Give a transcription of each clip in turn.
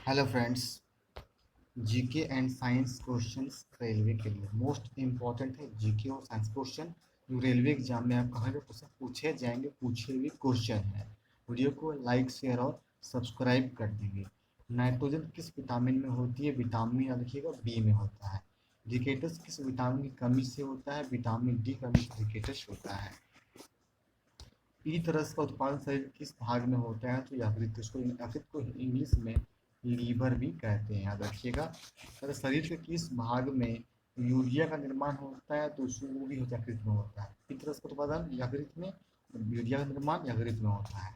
Hello friends. GK and science questions railway के लिए most important है। जीके और साइंस क्वेश्चन जो रेलवे एग्जाम में आप कहाँ पे क्वेश्चन पूछे जाएंगे, पूछे हुए क्वेश्चन है। वीडियो को लाइक शेयर और सब्सक्राइब कर देंगे। नाइट्रोजन किस विटामिन में होती है? विटामिन याद रखिएगा बी में होता है। रिकेटस किस विटामिन की कमी से होता है? विटामिन डी कमी से रिकेटस होता है। पीली तरस का उत्पादन शरीर के किस भाग में होता है? तो यकृत। इसको यकृत को इंग्लिश में लीवर भी कहते हैं, याद रखिएगा। अगर शरीर के किस भाग में यूरिया का निर्माण होता है तो वो भी यकृत में होता है। पीली तरस का उत्पादन यकृत में, यूरिया का निर्माण यकृत में होता है।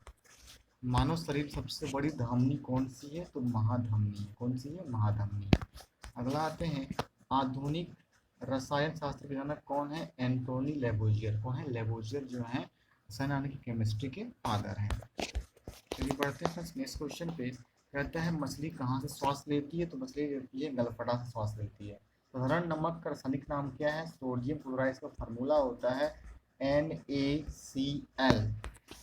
मानव शरीर सबसे बड़ी धमनी कौन सी है? तो महाधमनी। कौन सी है? महाधमनी। अगला आते हैं, आधुनिक रसायन शास्त्र के जनक कौन है? एंटोनी लेबोजियर। कौन है? लेबोजियर जो है रसायन यानी कि केमिस्ट्री के फादर हैं। चलिए बढ़ते हैं नेक्स्ट क्वेश्चन पे। कहता है मछली कहाँ से श्वास लेती है? तो मछली लेती है गलफड़ा से श्वास लेती है। साधारण नमक का रासायनिक नाम क्या है? सोडियम क्लोराइड का फार्मूला होता है NaCl।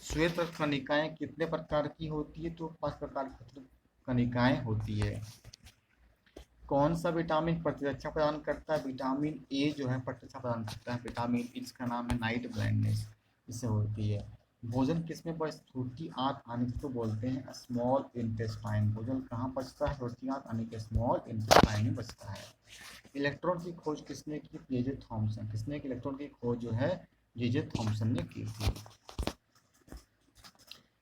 श्वेत कणिकाएं कितने प्रकार की होती है? तो 5 प्रकार की कणिकाएं होती है। कौन सा विटामिन प्रतिरक्षा प्रदान करता है? विटामिन ए जो है प्रतिरक्षा प्रदान करता है। विटामिन इसका नाम है नाइट ब्लाइंडनेस, इससे होती है। भोजन किसमें पचता? रोटी आंत आने को बोलते हैं स्मॉल इंटेस्टाइन। भोजन कहाँ पचता है? रोटी आंत आने के स्मॉल इंटेस्टाइन में बचता है। इलेक्ट्रॉन की खोज किसने की? J J Thomson. किसने की इलेक्ट्रॉन की खोज जो है जेजे थॉमसन ने की थी।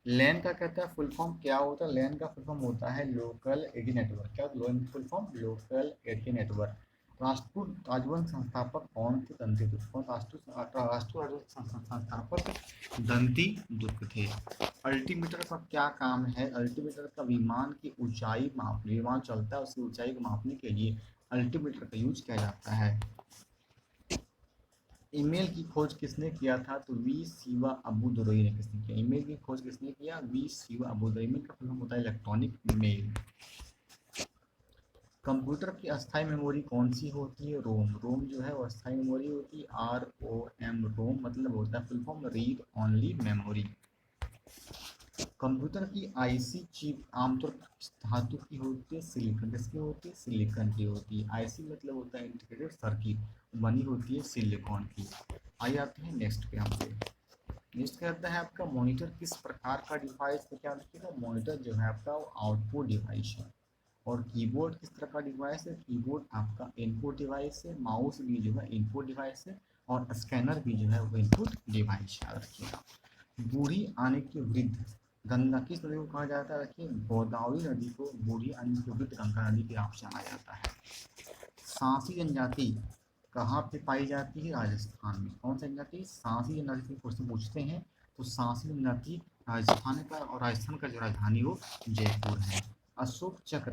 लैन का कहता है फुल फॉर्म क्या होता है? लैन का फुल फॉर्म होता है लोकल एरिया नेटवर्क। क्या LAN full form? Local area network. राष्ट्रीय राजवंश संस्थापक कौन थे? दंती दुर्ग। कौन राष्ट्रीय राजवंश संस्थापक? दंती दुर्ग थे। अल्टीमीटर का क्या काम है? अल्टीमीटर का विमान की ऊंचाई माप, विमान चलता है उसकी ऊंचाई को मापने के लिए अल्टीमीटर का यूज किया जाता है। ईमेल की खोज किसने किया था? तो वी सीवा अबूदुरई ने किसने किया? ईमेल की खोज किसने किया? वी सीवा अबूदुरई। ईमेल का फुल होता है इलेक्ट्रॉनिक मेल। कंप्यूटर की अस्थायी मेमोरी कौन सी होती है? रोम। रोम जो है वो अस्थायी मेमोरी होती है। ROM रोम मतलब होता है full form read only memory. Computer की आईसी चिप आमतौर पर किस धातु की होती है? सिलिकॉन। किसकी होती है? सिलिकॉन की होती है। आईसी मतलब होता है इंटीग्रेटेड सर्किट, बनी होती है सिलिकॉन की। आइए आते हैं नेक्स्ट पे हम पे। नेक्स्ट कहता है आपका मॉनिटर किस प्रकार का डिवाइस है? क्या देखिएगा, मॉनिटर जो है आपका वो आउटपुट डिवाइस है। और कीबोर्ड किस तरह का डिवाइस है? कीबोर्ड आपका इनपुट डिवाइस है। माउस भी जो है इनपुट डिवाइस है। और स्कैनर भी जो है वो इनपुट डिवाइस है, रखिएगा। बूढ़ी आने की वृद्ध गंगा किस नदी को कहा जाता है? रखिए, गोदावरी नदी को बूढ़ी आने की वृद्ध गंगा नदी के नाम से जाना जाता है। सांसी जनजाति कहाँ पे पाई जाती है? राजस्थान में। कौन सी जनजाति? सांसी जनजाति से क्वेश्चन पूछते हैं तो सांसी जनजाति राजस्थान का, और राजस्थान का जो राजधानी वो जयपुर है। अशोक चक्र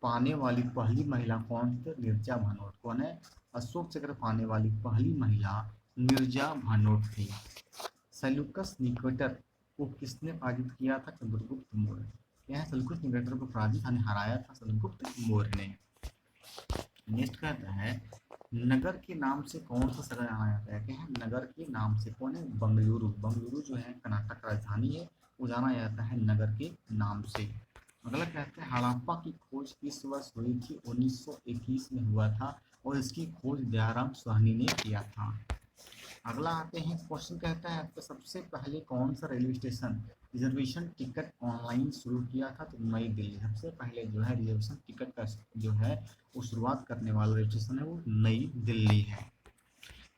पाने वाली पहली महिला कौन थी? निर्जा भानोट। कौन है? अशोक चक्र पाने वाली पहली महिला निर्जा भानोट थी। सेल्यूकस निकेटर को किसने पराजित किया था? चंद्रगुप्त मौर्य। क्या है? सेल्यूकस निकेटर को पराजित यानी हराया था चंद्रगुप्त मौर्य ने। नेक्स्ट कहता है नगर के नाम से कौन सा शहर जाना जाता है? क्या है? नगर के नाम से। कौन है? बंगलुरु। बंगलुरु जो है कर्नाटक का राजधानी है, वो जाना जाता है नगर के नाम से। अगला कहते हैं हड़प्पा की खोज किस वर्ष हुई थी? 1921 में हुआ था, और इसकी खोज दयाराम साहनी ने किया था। अगला आते हैं क्वेश्चन कहता है आपका सबसे पहले कौन सा railway station reservation ticket online शुरू किया था? तो नई दिल्ली। सबसे पहले जो है रिजर्वेशन टिकट का जो है वो शुरुआत करने वाला रेलवे स्टेशन है वो नई दिल्ली है।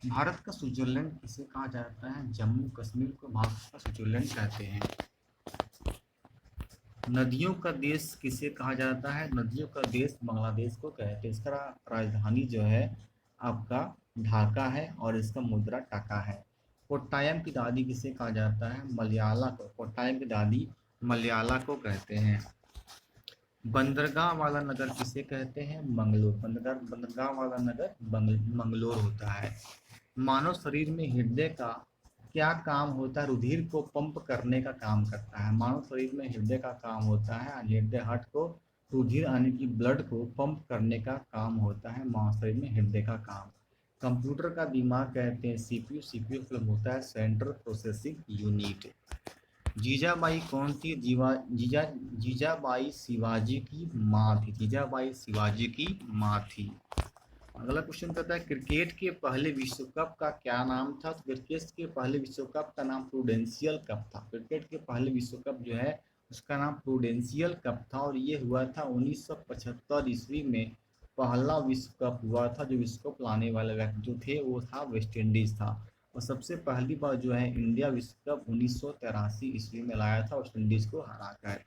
भारत का स्विट्जरलैंड किसे कहा जाता है? जम्मू कश्मीर को भारत का स्विट्जरलैंड कहते हैं। नदियों का देश किसे कहा जाता है? नदियों का देश बांग्लादेश को कहते हैं। इसका राजधानी जो है आपका ढाका है, और इसका मुद्रा टाका है। कोट्टायम की दादी किसे कहा जाता है? मलयाला को। कोट्टायम की दादी मलयाला को कहते हैं। बंदरगाह वाला नगर किसे कहते हैं? मंगलोर। बंदरगाह वाला नगर मंगलोर होता है। मानव शरीर में हृदय का क्या काम होता है? रुधिर को पंप करने का काम करता है। मानव शरीर में हृदय का काम होता है, हृदय हार्ट को रुधिर आने की ब्लड को पंप करने का काम होता है मानव शरीर में हृदय का काम। कंप्यूटर का दिमाग कहते हैं सीपीयू। सीपीयू मतलब होता है सेंट्रल प्रोसेसिंग यूनिट। जीजाबाई कौन थी? जीजाबाई शिवाजी की माँ थी। जीजाबाई शिवाजी की माँ थी। अगला क्वेश्चन कहता है क्रिकेट के पहले विश्व कप का क्या नाम था? तो क्रिकेट के पहले विश्व कप का नाम प्रूडेंशियल कप था। क्रिकेट के पहले विश्व कप जो है उसका नाम प्रूडेंशियल कप था और ये हुआ था 1975 ईस्वी में। पहला विश्व कप हुआ था। जो विश्व कप लाने वाले व्यक्ति जो थे वो था वेस्ट इंडीज था। और सबसे पहली बार जो है इंडिया विश्व कप 1983 ईस्वी में लाया था वेस्ट इंडीज को हराकर।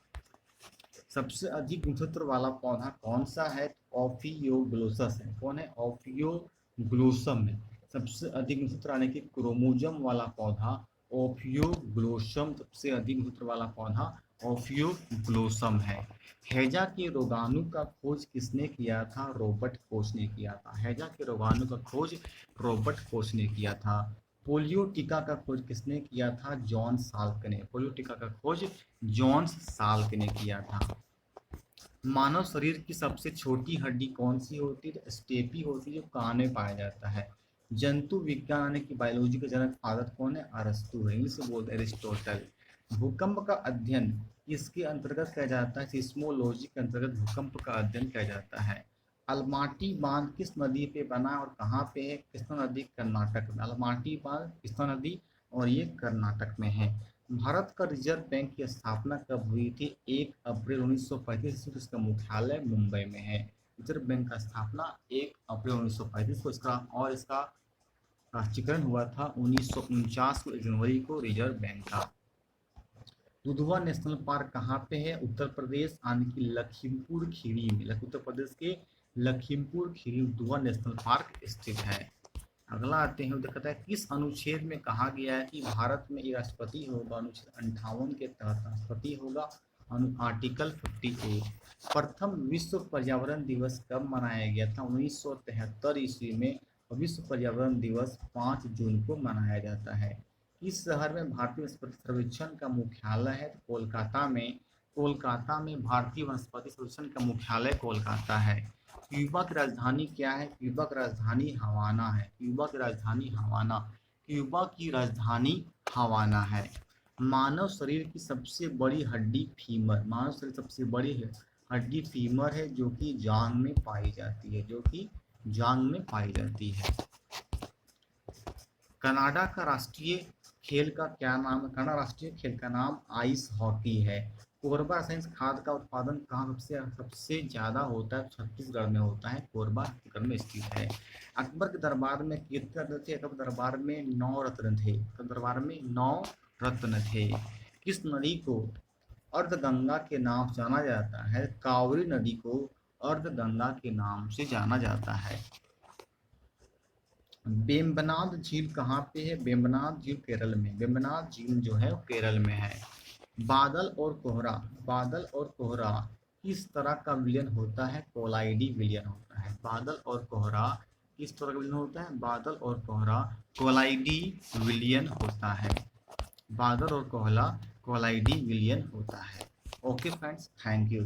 सबसे अधिक गुणसूत्र वाला पौधा कौन सा है? ऑफियोग्लोसस है। कौन है? ऑफियोग्लोसम है। सबसे अधिक गुणसूत्र यानी कि क्रोमोजम वाला पौधा ऑफियोग्लोसम, सबसे अधिक गुणसूत्र वाला पौधा ऑफियोग्लोसम है। हैजा के रोगाणु का खोज किसने किया था? रॉबर्ट कोच ने किया था। हैजा के रोगाणु का खोज रॉबर्ट कोच ने किया था। पोलियो टीका का खोज किसने किया था? जॉन साल्क ने। पोलियो टीका का खोज जॉन साल्क ने किया था। मानव शरीर की सबसे छोटी हड्डी कौन सी होती है? स्टेपी होती है, जो कान में पाया जाता है। जंतु विज्ञान यानी कि बायोलॉजी का जनक फादर कौन है? अरस्तु है। इंग्लिश में बोलते हैं एरिस्टोटल। भूकंप का अध्ययन किसके अंतर्गत किया जाता है? सिस्मोलॉजी के अंतर्गत भूकंप का अध्ययन किया जाता है। अलमाटी बांध किस नदी पे बना है और कहाँ पे है? कृष्णा नदी, कर्नाटक में। अलमाटी बांध कृष्णा नदी और ये कर्नाटक में है। भारत का रिजर्व बैंक की स्थापना कब हुई थी? 1 अप्रैल 1935 को। इसका मुख्यालय मुंबई में है। रिजर्व बैंक का स्थापना 1 अप्रैल 1935 को। इसका राष्ट्रीयकरण हुआ था 1949 को, 1 जनवरी को रिजर्व बैंक का। दुधवा नेशनल पार्क कहाँ पे है? उत्तर प्रदेश यानी कि लखीमपुर खीरी में। उत्तर प्रदेश के लखीमपुर खीरी दुधवा नेशनल पार्क स्थित है। अगला आते हैं, कहता है किस अनुच्छेद में कहा गया है कि भारत में ये राष्ट्रपति होगा? अनुच्छेद 58 के तहत राष्ट्रपति होगा। आर्टिकल 58। प्रथम विश्व पर्यावरण दिवस कब मनाया गया था? 1973 ईस्वी में। विश्व पर्यावरण दिवस 5 जून को मनाया जाता है। इस शहर में भारतीय वनस्पति सर्वेक्षण का मुख्यालय है? कोलकाता में। कोलकाता में भारतीय वनस्पति सर्वेक्षण का मुख्यालय कोलकाता है। क्यूबा की राजधानी क्या है? क्यूबा की राजधानी हवाना है। क्यूबा की राजधानी हवाना। क्यूबा की राजधानी हवाना है। मानव शरीर की सबसे बड़ी हड्डी फीमर। मानव शरीर सबसे बड़ी हड्डी फीमर है, जो कि जांग में पाई जाती है। जो कि जांग में पाई जाती है। कनाडा का राष्ट्रीय खेल का क्या नाम है? कनाडा राष्ट्रीय खेल का नाम आइस हॉकी है। कोरबा रासायनिक खाद का उत्पादन कहाँ सबसे ज्यादा होता है? छत्तीसगढ़ में होता है। कोरबा छत्तीसगढ़ में स्थित है। अकबर के दरबार में कितने रत्न थे? अकबर दरबार में 9 रत्न थे। दरबार में 9 रत्न थे। किस नदी को अर्धगंगा के नाम से जाना जाता है? कावेरी नदी को अर्धगंगा के नाम से जाना जाता है। वेम्बनाड झील कहाँ पे है? वेम्बनाड झील केरल में। वेम्बनाड झील जो है वो केरल में है। बादल और कोहरा। बादल और कोहरा किस तरह का विलयन होता है? कोलाइडी विलयन होता है। बादल और कोहरा किस तरह का विलयन होता है? बादल और कोहरा कोलाइडी विलयन होता है। बादल और कोहरा कोलाइडी विलयन होता है। Okay friends, thank you.